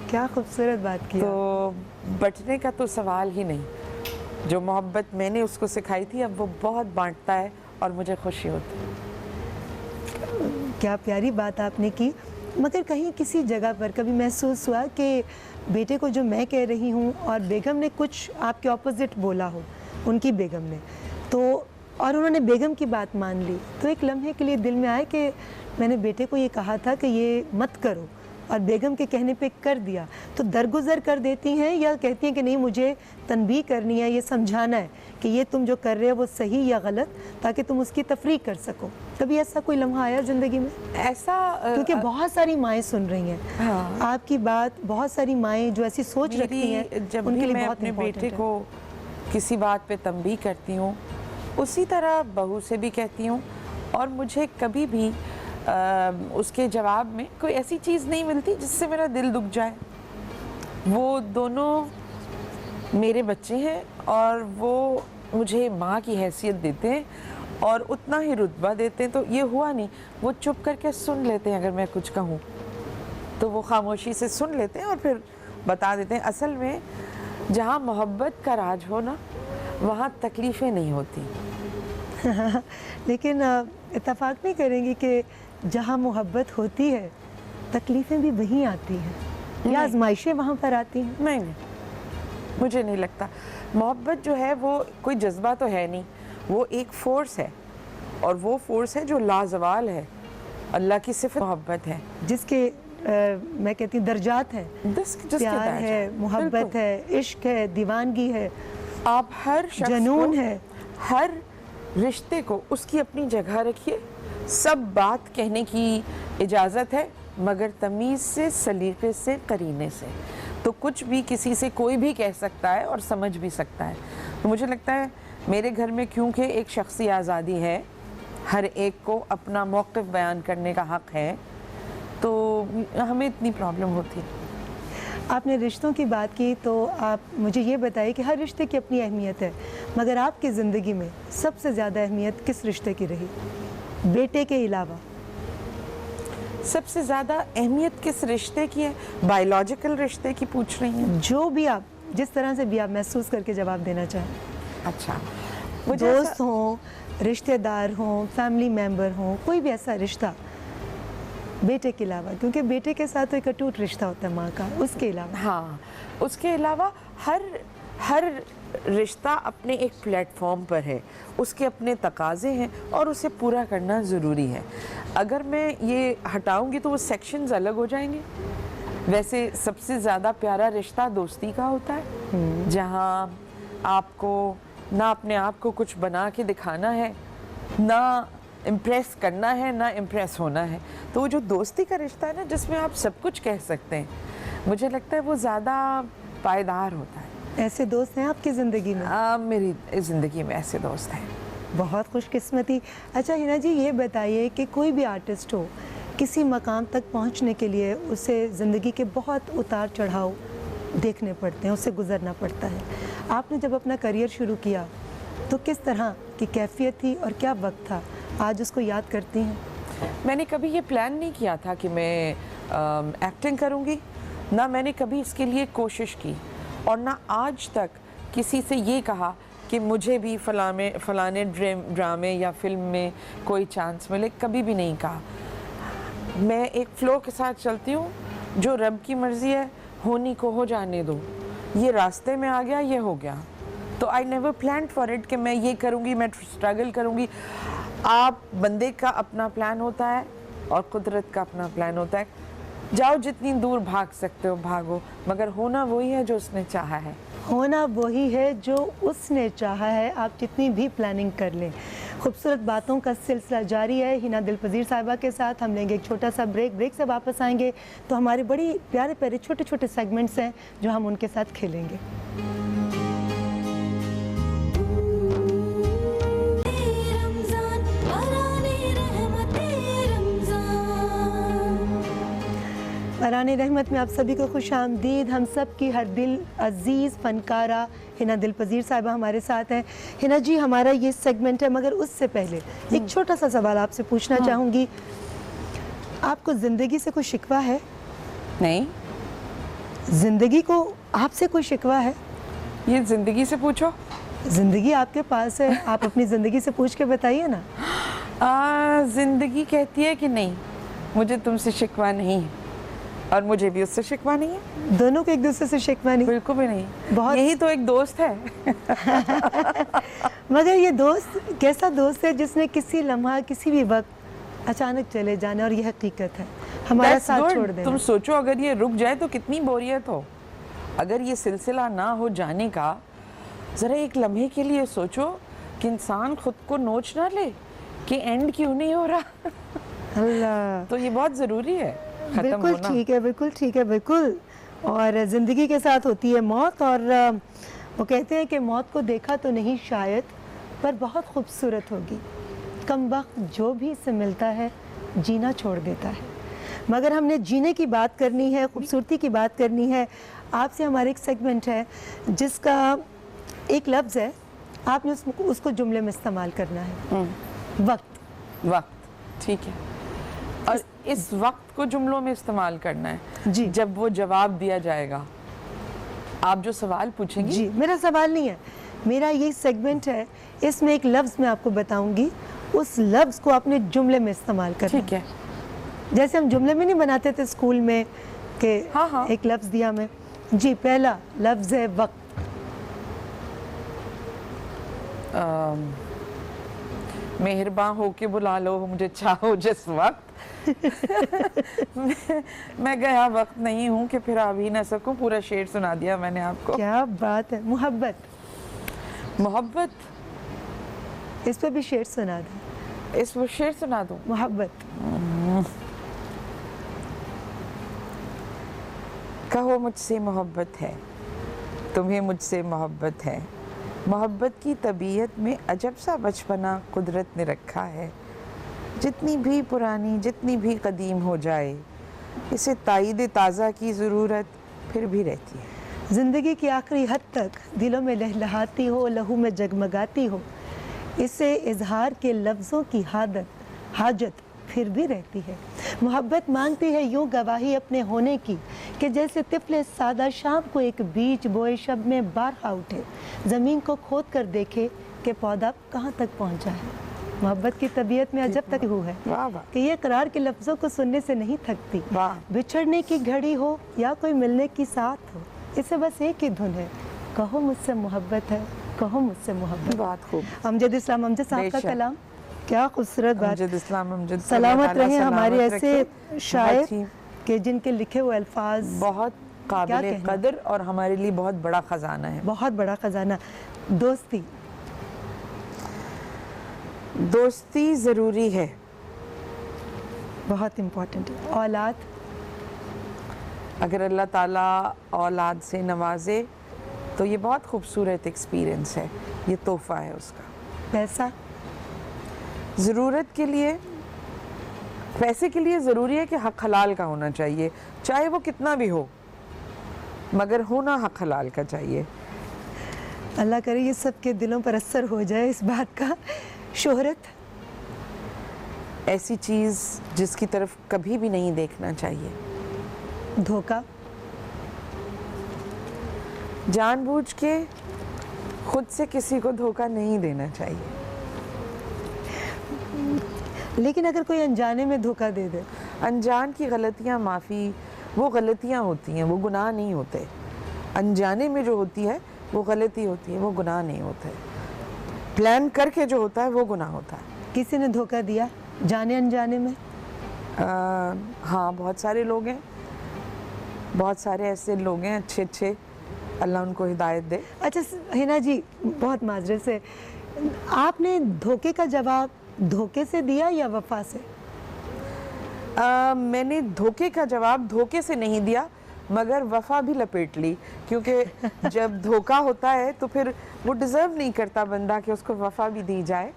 क्या खूबसूरत बात की। तो बटने का तो सवाल ही नहीं। जो मोहब्बत मैंने उसको सिखाई थी अब वो बहुत बांटता है और मुझे खुशी होती है। क्या प्यारी बात आपने की। मगर कहीं किसी जगह पर कभी महसूस हुआ कि बेटे को जो मैं कह रही हूँ और बेगम ने कुछ आपके ऑपोजिट बोला हो, उनकी बेगम ने, तो और उन्होंने बेगम की बात मान ली, तो एक लम्हे के लिए दिल में आए कि मैंने बेटे को ये कहा था कि ये मत करो और बेगम के कहने पे कर दिया, तो दरगुजर कर देती हैं या कहती हैं कि नहीं मुझे तनबीह करनी है, ये समझाना है कि ये तुम जो कर रहे हो वो सही या गलत, ताकि तुम उसकी तफरीक कर सको? कभी ऐसा कोई लम्हा आया ज़िंदगी में? ऐसा क्योंकि बहुत सारी माएँ सुन रही हैं हाँ। आपकी बात, बहुत सारी माएँ जो ऐसी सोच रखती हैं जब उनके भी लिए मैं बहुत अपने इम्पोर्टेंट बेटे है। को किसी बात पे तंबीह करती हूँ, उसी तरह बहू से भी कहती हूँ। और मुझे कभी भी उसके जवाब में कोई ऐसी चीज़ नहीं मिलती जिससे मेरा दिल दुख जाए। वो दोनों मेरे बच्चे हैं और वो मुझे माँ की हैसियत देते हैं और उतना ही रुतबा देते हैं। तो ये हुआ नहीं, वो चुप करके सुन लेते हैं। अगर मैं कुछ कहूँ तो वो खामोशी से सुन लेते हैं और फिर बता देते हैं। असल में जहाँ मोहब्बत का राज हो ना, वहाँ तकलीफ़ें नहीं होती। लेकिन इत्तेफाक नहीं करेंगी कि जहाँ मोहब्बत होती है तकलीफ़ें भी वहीं आती हैं या आजमाइशें वहाँ पर आती हैं? नहीं, मुझे नहीं लगता। मोहब्बत जो है वो कोई जज्बा तो है नहीं, वो एक फ़ोर्स है और वो फ़ोर्स है जो लाजवाल है। अल्लाह की सिफ़त मोहब्बत है जिसके मैं कहती हूँ दर्जात हैं, जिसके प्यार दर्जा। है, मोहब्बत बिल्कुल। है, इश्क है, दीवानगी है, आप हर शख्स जनून को, है। हर रिश्ते को उसकी अपनी जगह रखिए। सब बात कहने की इजाज़त है, मगर तमीज़ से, सलीक़े से, करीने से। तो कुछ भी किसी से कोई भी कह सकता है और समझ भी सकता है। तो मुझे लगता है मेरे घर में क्योंकि एक शख्सी आज़ादी है, हर एक को अपना मौक़िफ़ बयान करने का हक़ है, तो हमें इतनी प्रॉब्लम होती है। आपने रिश्तों की बात की तो आप मुझे ये बताइए कि हर रिश्ते की अपनी अहमियत है, मगर आपकी ज़िंदगी में सबसे ज़्यादा अहमियत किस रिश्ते की रही, बेटे के अलावा? सबसे ज़्यादा अहमियत किस रिश्ते की है? बायोलॉजिकल रिश्ते की पूछ रही हैं? जो भी आप, जिस तरह से भी आप महसूस करके जवाब देना चाहें। अच्छा, दोस्त हों, रिश्तेदार हों, फैमिली मेम्बर हों, कोई भी ऐसा रिश्ता बेटे के अलावा, क्योंकि बेटे के साथ तो एक अटूट रिश्ता होता है माँ का, उसके अलावा? हाँ, उसके अलावा हर रिश्ता अपने एक प्लेटफॉर्म पर है, उसके अपने तकाज़े हैं और उसे पूरा करना ज़रूरी है। अगर मैं ये हटाऊंगी तो वो सेक्शंस अलग हो जाएंगे। वैसे सबसे ज़्यादा प्यारा रिश्ता दोस्ती का होता है, जहाँ आपको ना अपने आप को कुछ बना के दिखाना है, ना इम्प्रेस करना है ना इम्प्रेस होना है। तो वो जो दोस्ती का रिश्ता है ना, जिसमें आप सब कुछ कह सकते हैं, मुझे लगता है वो ज़्यादा पायदार होता है। ऐसे दोस्त हैं आपकी ज़िंदगी में? मेरी ज़िंदगी में ऐसे दोस्त हैं। बहुत खुशकिस्मती। अच्छा हिना जी, ये बताइए कि कोई भी आर्टिस्ट हो, किसी मकाम तक पहुंचने के लिए उसे ज़िंदगी के बहुत उतार चढ़ाव देखने पड़ते हैं, उससे गुज़रना पड़ता है। आपने जब अपना करियर शुरू किया तो किस तरह की कैफियत थी और क्या वक्त था, आज उसको याद करती हैं? मैंने कभी ये प्लान नहीं किया था कि मैं एक्टिंग करूँगी, ना मैंने कभी इसके लिए कोशिश की, और ना आज तक किसी से ये कहा कि मुझे भी फलाने ड्रामे या फिल्म में कोई चांस मिले, कभी भी नहीं कहा। मैं एक फ़्लो के साथ चलती हूँ, जो रब की मर्ज़ी है होनी को हो जाने दो, ये रास्ते में आ गया, ये हो गया। तो I never plan for it कि मैं ये करूँगी, मैं स्ट्रगल करूँगी। आप बंदे का अपना प्लान होता है और कुदरत का अपना प्लान होता है। जाओ जितनी दूर भाग सकते हो भागो, मगर होना वही है जो उसने चाहा है। होना वही है जो उसने चाहा है, आप जितनी भी प्लानिंग कर लें। खूबसूरत बातों का सिलसिला जारी है हिना दिलपज़ीर साहिबा के साथ। हम लेंगे एक छोटा सा ब्रेक से वापस आएंगे तो हमारे बड़ी प्यारे प्यारे छोटे छोटे सेगमेंट्स हैं जो हम उनके साथ खेलेंगे। बराने रहमत में आप सभी को खुश आमदीद। हम सब की हर दिल अजीज़ फ़नकारा हिना दिलपज़ीर साहिबा हमारे साथ हैं। हिना जी, हमारा ये सेगमेंट है, मगर उससे पहले एक छोटा सा सवाल आपसे पूछना चाहूँगी। आपको ज़िंदगी से कोई शिकवा है? नहीं। ज़िंदगी को आपसे कोई शिकवा है? ये ज़िंदगी से पूछो। ज़िंदगी आपके पास है, आप अपनी ज़िंदगी से पूछ के बताइए ना। ज़िंदगी कहती है कि नहीं, मुझे तुमसे शिकवा नहीं है और मुझे भी उससे शिकवा नहीं है। दोनों को एक दूसरे से शिकवा नहीं? बिल्कुल भी नहीं। बहुत, यही तो एक दोस्त है। मगर ये दोस्त कैसा दोस्त है जिसने किसी लम्हा किसी भी वक्त अचानक चले जाने और ये हकीकत है, हमारा That's साथ good. छोड़ देना। तुम सोचो अगर ये रुक जाए तो कितनी बोरियत हो। अगर ये सिलसिला ना हो जाने का, ज़रा एक लम्हे के लिए सोचो कि इंसान खुद को नोच ना ले कि एंड क्यों नहीं हो रहा। अल्लाह, तो ये बहुत ज़रूरी है। बिल्कुल ठीक है, बिल्कुल ठीक है, बिल्कुल। और ज़िंदगी के साथ होती है मौत, और वो कहते हैं कि मौत को देखा तो नहीं शायद, पर बहुत खूबसूरत होगी। कम वक्त जो भी इससे मिलता है जीना छोड़ देता है। मगर हमने जीने की बात करनी है, खूबसूरती की बात करनी है। आपसे हमारे एक सेगमेंट है जिसका एक लफ्ज़ है, आपने उसको जुमले में इस्तेमाल करना है। वक्त। वक्त, ठीक है। और इस वक्त को जुमलों में इस्तेमाल करना है जी। जब वो जवाब दिया जाएगा। आप जो सवाल पूछेंगी। जी, मेरा सवाल नहीं है, मेरा ये सेगमेंट है, इसमें एक लफ्ज़ मैं आपको बताऊंगी, उस लफ्ज़ को आपने जुमले में इस्तेमाल करना। ठीक है। जैसे हम जुमले में नहीं बनाते थे स्कूल में कि हाँ। एक लफ्ज़ दिया मैं। जी, पहला लफ्ज़ है वक्त। मेहरबान होके बुला लो मुझे चाहो जिस वक्त। मैं गया वक्त नहीं हूँ कि फिर आ भी ना सकूँ। पूरा शेर सुना दिया मैंने आपको। क्या बात है। मोहब्बत। मोहब्बत, इस पर भी शेर सुना दो। इस वो शेर सुना दूँ। मोहब्बत। कहो मुझसे मोहब्बत है, तुम्हें मुझसे मोहब्बत है। मोहब्बत की तबीयत में अजब सा बचपना कुदरत ने रखा है। जितनी भी पुरानी, जितनी भी कदीम हो जाए, इसे ताईद ताज़ा की ज़रूरत फिर भी रहती है। ज़िंदगी की आखिरी हद तक दिलों में लहलहाती हो, लहू में जगमगाती हो, इसे इजहार के लफ्ज़ों की हाजत फिर भी रहती है। मोहब्बत मांगती है यूँ गवाही अपने होने की कि जैसे तिफले सादा शाम को एक बीज बोए शब में बारहा उठे, ज़मीन को खोद कर देखे कि पौधा कहाँ तक पहुँचा है। मोहब्बत की तबीयत में अजब तक हूँ है वाह वाह। कि ये करार के लफ्ज़ों को सुनने से नहीं थकती। वाह। बिछड़ने की घड़ी हो या कोई मिलने की साथ हो, इसे बस एक ही धुन है, कहो मुझसे मोहब्बत है, कहो मुझसे मोहब्बत। बहुत खूब। अमजद इस्लाम अमजद साहब का बेशक। कलाम, क्या खूबसूरत बात। अमजद इस्लाम अमजद, सलामत रहे हमारे ऐसे शायर बहुत ही के जिनके लिखे हुए अल्फाज बहुत काबिल कहना। कदर और हमारे लिए बहुत बड़ा खजाना है। बहुत बड़ा खजाना। दोस्ती। दोस्ती ज़रूरी है। बहुत इम्पोर्टेंट है। औलाद? अगर अल्लाह ताला औलाद से नवाजे तो ये बहुत खूबसूरत एक्सपीरियंस है, ये तोहफ़ा है उसका। पैसा? ज़रूरत के लिए, पैसे के लिए ज़रूरी है कि हक हलाल का होना चाहिए, चाहे वो कितना भी हो, मगर होना हक हलाल का चाहिए। अल्लाह करे ये सबके दिलों पर असर हो जाए इस बात का। शोहरत? ऐसी चीज़ जिसकी तरफ कभी भी नहीं देखना चाहिए। धोखा? जानबूझ के खुद से किसी को धोखा नहीं देना चाहिए। लेकिन अगर कोई अनजाने में धोखा दे दे? अनजान की गलतियाँ माफ़ी, वो गलतियाँ होती हैं, वो गुनाह नहीं होते। अनजाने में जो होती है वो गलती होती है, वो गुनाह नहीं होते। प्लान करके जो होता है वो गुनाह होता है। किसी ने धोखा दिया जाने अनजाने में? हाँ, बहुत सारे लोग हैं, बहुत सारे ऐसे लोग हैं अच्छे, अल्लाह उनको हिदायत दे। अच्छा हिना जी, बहुत माजरे से, आपने धोखे का जवाब धोखे से दिया या वफा से? मैंने धोखे का जवाब धोखे से नहीं दिया, मगर वफा भी लपेट ली, क्योंकि जब धोखा होता है तो फिर वो डिज़र्व नहीं करता बंदा कि उसको वफा भी दी जाए,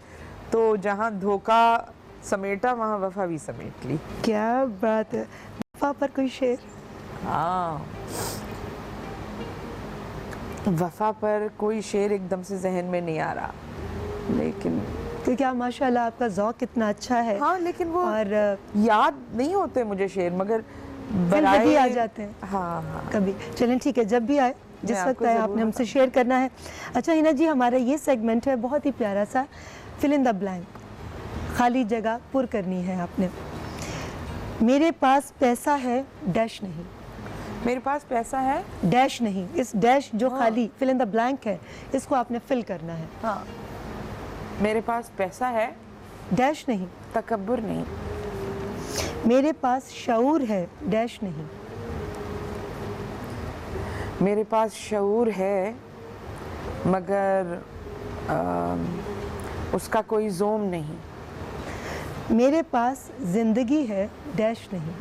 तो जहाँ धोखा समेटा वहाँ वफा भी समेट ली। क्या बात है। वफा पर कोई शेर? हाँ, वफा पर कोई शेर एकदम से जहन में नहीं आ रहा, लेकिन क्योंकि आप माशाल्लाह आपका ज़ौक़ कितना अच्छा है। हाँ, लेकिन वो और याद नहीं होते मुझे शेर, मगर फिर भी आ जाते हैं। हाँ, कभी चलें, ठीक है, जब भी आए, जिस मैं वक्त आपको आए ज़रूर आपने हमसे शेयर करना है। अच्छा हिना जी, हमारा ये सेगमेंट है बहुत ही प्यारा सा, फिल इन द ब्लैंक, खाली जगह पुर करनी है आपने। मेरे पास पैसा है, डैश नहीं। मेरे पास पैसा है, डैश नहीं, इस डैश जो खाली फिल इन द ब्लैंक है इसको आपने फिल करना है। हाँ, मेरे पास पैसा है, डैश नहीं। तकब्बुर नहीं। मेरे पास शऊर है, डैश नहीं। मेरे पास शऊर है, मगर उसका कोई जोम नहीं। मेरे पास जिंदगी है, डैश नहीं।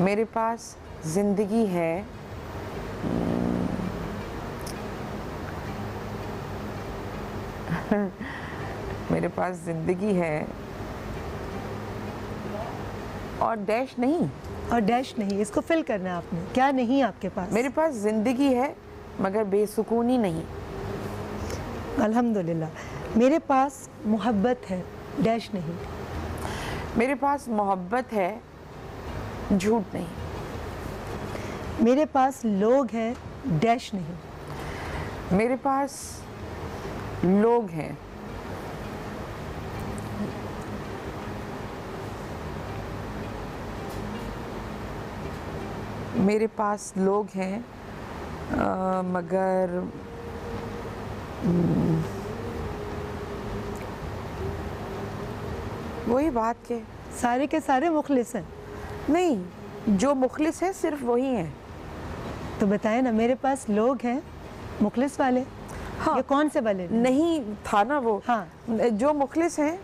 मेरे पास जिंदगी है, मेरे पास जिंदगी है और डैश नहीं। और डैश नहीं, इसको फिल करना है आपने। क्या नहीं आपके पास? मेरे पास जिंदगी है मगर बेसुकूनी नहीं। अल्हम्दुलिल्लाह। मेरे पास मोहब्बत है, डैश नहीं। मेरे पास मोहब्बत है, झूठ नहीं। मेरे पास लोग हैं, डैश नहीं। मेरे पास लोग हैं, मेरे पास लोग हैं, मगर वही बात के सारे मुखलिस हैं। नहीं, जो मुखलिस है सिर्फ वही हैं। तो बताएं ना, मेरे पास लोग हैं मुखलिस वाले। हाँ, ये कौन से वाले? नहीं था ना वो। हाँ, जो मुखलिस हैं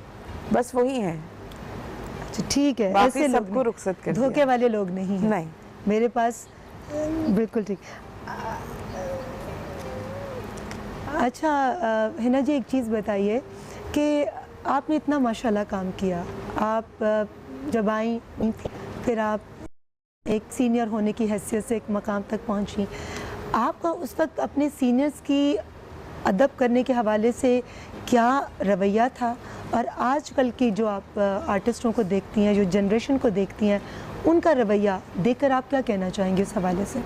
बस वही हैं। अच्छा ठीक है, बाकी ऐसे लोग सबको रुखसत कर धोखे दिया। वाले लोग नहीं हैं। नहीं। मेरे पास बिल्कुल ठीक। अच्छा हिना जी, एक चीज़ बताइए कि आपने इतना माशाल्लाह काम किया, आप जब आई फिर आप एक सीनियर होने की हैसियत से एक मकाम तक पहुंची, आपका उस वक्त अपने सीनियर्स की अदब करने के हवाले से क्या रवैया था, और आजकल की जो आप आर्टिस्टों को देखती हैं, जो जनरेशन को देखती हैं, उनका रवैया देखकर आप क्या कहना चाहेंगे इस हवाले से?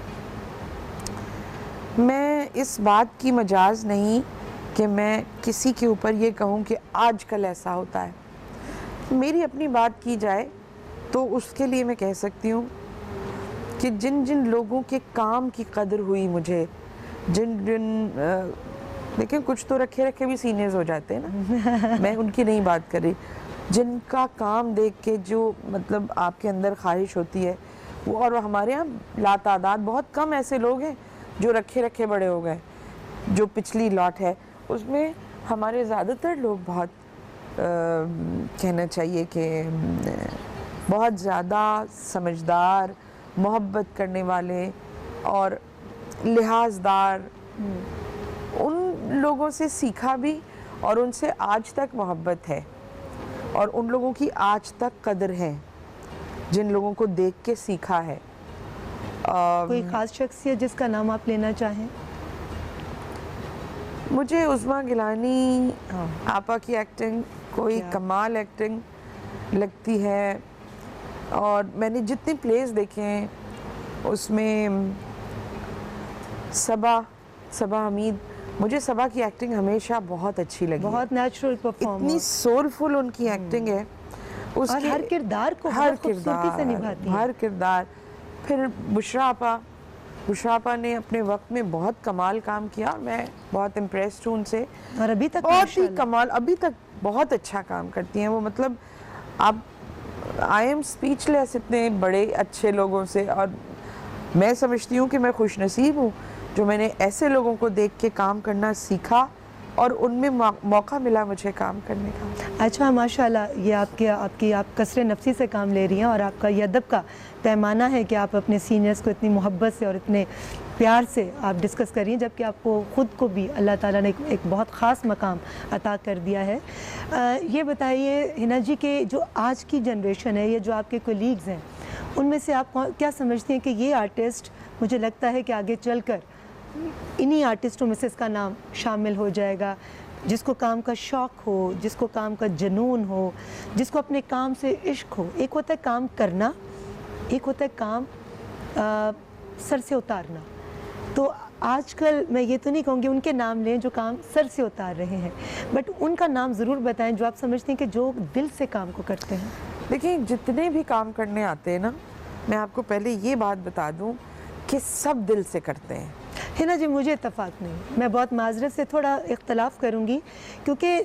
मैं इस बात की मजाज नहीं कि मैं किसी के ऊपर ये कहूँ कि आजकल ऐसा होता है। मेरी अपनी बात की जाए तो उसके लिए मैं कह सकती हूँ कि जिन जिन लोगों के काम की कदर हुई मुझे, लेकिन कुछ तो रखे रखे भी सीनियर्स हो जाते हैं ना, मैं उनकी नहीं बात कर रही। जिनका काम देख के जो मतलब आपके अंदर ख्वाहिश होती है वो, और हमारे यहाँ लातादाद बहुत कम ऐसे लोग हैं जो रखे रखे बड़े हो गए। जो पिछली लॉट है उसमें हमारे ज़्यादातर लोग बहुत कहना चाहिए कि बहुत ज़्यादा समझदार, मोहब्बत करने वाले और लिहाजदार, उन लोगों से सीखा भी और उनसे आज तक मोहब्बत है और उन लोगों की आज तक कदर है जिन लोगों को देख के सीखा है। कोई ख़ास शख्सियत जिसका नाम आप लेना चाहें? मुझे उस्मा गिलानी आपा की एक्टिंग कोई कमाल एक्टिंग लगती है और मैंने जितने प्लेस देखे हैं उसमें सबा हमीद, मुझे सबा की एक्टिंग हमेशा बहुत अच्छी लगी। बहुत नेचुरल परफॉर्म, इतनी सोलफुल उनकी एक्टिंग है, उसके हर किरदार को हर खूबसूरती से निभाती है। हर किरदार। फिर बुशरा आपा ने अपने वक्त में बहुत कमाल काम किया, मैं बहुत इम्प्रेस्ड हूँ उनसे और अभी तक बहुत ही कमाल, अभी तक बहुत अच्छा काम करती हैं वो। मतलब आप आई एम स्पीचलेस इतने बड़े अच्छे लोगों से, और मैं समझती हूँ कि मैं खुशनसीब हूँ जो मैंने ऐसे लोगों को देख के काम करना सीखा और उनमें मौका मिला मुझे काम करने का। अच्छा, माशाल्लाह, ये आप कसरे नफसी से काम ले रही हैं और आपका ये अदब का पैमाना है कि आप अपने सीनियर्स को इतनी मोहब्बत से और इतने प्यार से आप डिस्कस कर रही हैं, जबकि आपको ख़ुद को भी अल्लाह ताला ने एक बहुत ख़ास मकाम अता कर दिया है। ये बताइए हिना जी कि जो आज की जनरेशन है, ये जो आपके कोलीग्स हैं, उनमें से आप क्या समझती हैं कि ये आर्टिस्ट, मुझे लगता है कि आगे चलकर इन्हीं आर्टिस्टों में से इसका नाम शामिल हो जाएगा, जिसको काम का शौक़ हो, जिसको काम का जुनून हो, जिसको अपने काम से इश्क हो। एक होता है काम करना, एक होता है काम सर से उतारना। तो आजकल मैं ये तो नहीं कहूँगी उनके नाम लें जो काम सर से उतार रहे हैं, बट उनका नाम ज़रूर बताएं जो आप समझते हैं कि जो दिल से काम को करते हैं। देखिए, जितने भी काम करने आते हैं ना, मैं आपको पहले ये बात बता दूं कि सब दिल से करते हैं। हिना जी, मुझे इत्तेफाक नहीं, मैं बहुत माजरत से थोड़ा इख्तलाफ करूँगी, क्योंकि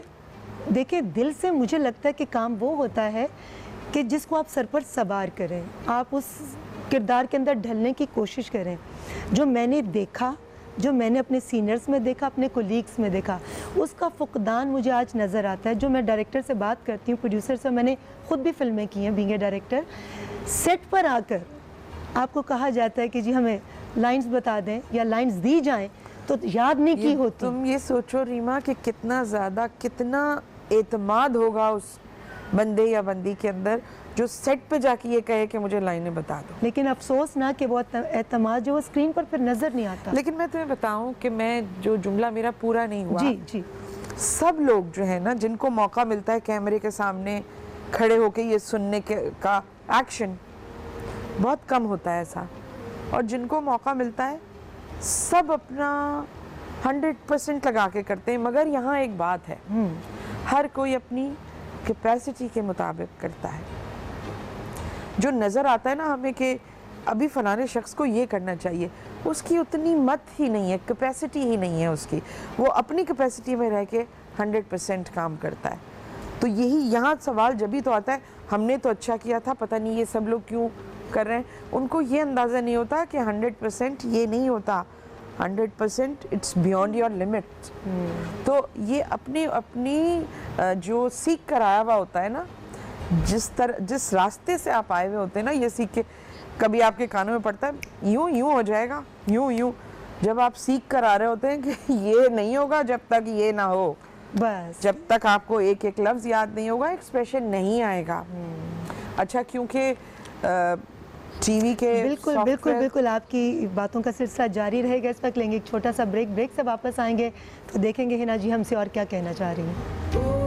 देखिए दिल से मुझे लगता है कि काम वो होता है कि जिसको आप सर पर सवार करें, आप उस किरदार के अंदर ढलने की कोशिश करें। जो मैंने देखा, जो मैंने अपने सीनियर्स में देखा, अपने कोलीग्स में देखा, उसका फुकदान मुझे आज नज़र आता है। जो मैं डायरेक्टर से बात करती हूँ, प्रोड्यूसर से, मैंने ख़ुद भी फिल्में की हैं बीइंग ए डायरेक्टर, सेट पर आकर आपको कहा जाता है कि जी हमें लाइंस बता दें या लाइंस दी जाएं, तो याद नहीं की होती। तुम ये सोचो रीमा कि कितना ज़्यादा, कितना एतमाद होगा उस बंदे या बंदी के अंदर जो सेट पे जाके ये कहे कि मुझे लाइनें बता दो। लेकिन अफसोस ना कि वो एतमाद जो वो स्क्रीन पर फिर नज़र नहीं आता। लेकिन मैं तुम्हें बताऊं कि मैं जो जुमला मेरा पूरा नहीं हुआ, जी जी, सब लोग जो है ना, जिनको मौका मिलता है कैमरे के सामने खड़े होके ये सुनने का एक्शन बहुत कम होता है ऐसा, और जिनको मौका मिलता है सब अपना 100% लगा के करते हैं। मगर यहाँ एक बात है, हर कोई अपनी कैपेसिटी के मुताबिक करता है। जो नज़र आता है ना हमें कि अभी फलाने शख्स को ये करना चाहिए, उसकी उतनी मत ही नहीं है, कैपेसिटी ही नहीं है उसकी, वो अपनी कैपेसिटी में रह के 100% काम करता है। तो यही यहाँ सवाल जब भी तो आता है, हमने तो अच्छा किया था, पता नहीं ये सब लोग क्यों कर रहे हैं। उनको ये अंदाज़ा नहीं होता कि 100% ये नहीं होता, 100% इट्स बियॉन्ड योर लिमिट। तो ये अपनी जो सीख कर आया हुआ होता है ना, जिस रास्ते से आप आए हुए होते हैं ना, ये सीख के कभी आपके कानों में पड़ता है यूं हो जाएगा, यूं जब आप सीख कर आ रहे होते हैं कि ये नहीं होगा जब तक ये ना हो, बस जब तक आपको एक एक लफ्ज़ याद नहीं होगा, एक्सप्रेशन नहीं आएगा। अच्छा, क्योंकि टीवी के बिल्कुल आपकी बातों का सिलसिला जारी रहेगा। इस वक्त लेंगे एक छोटा सा ब्रेक से वापस आएंगे तो देखेंगे हिना जी हमसे और क्या कहना चाह रही हैं।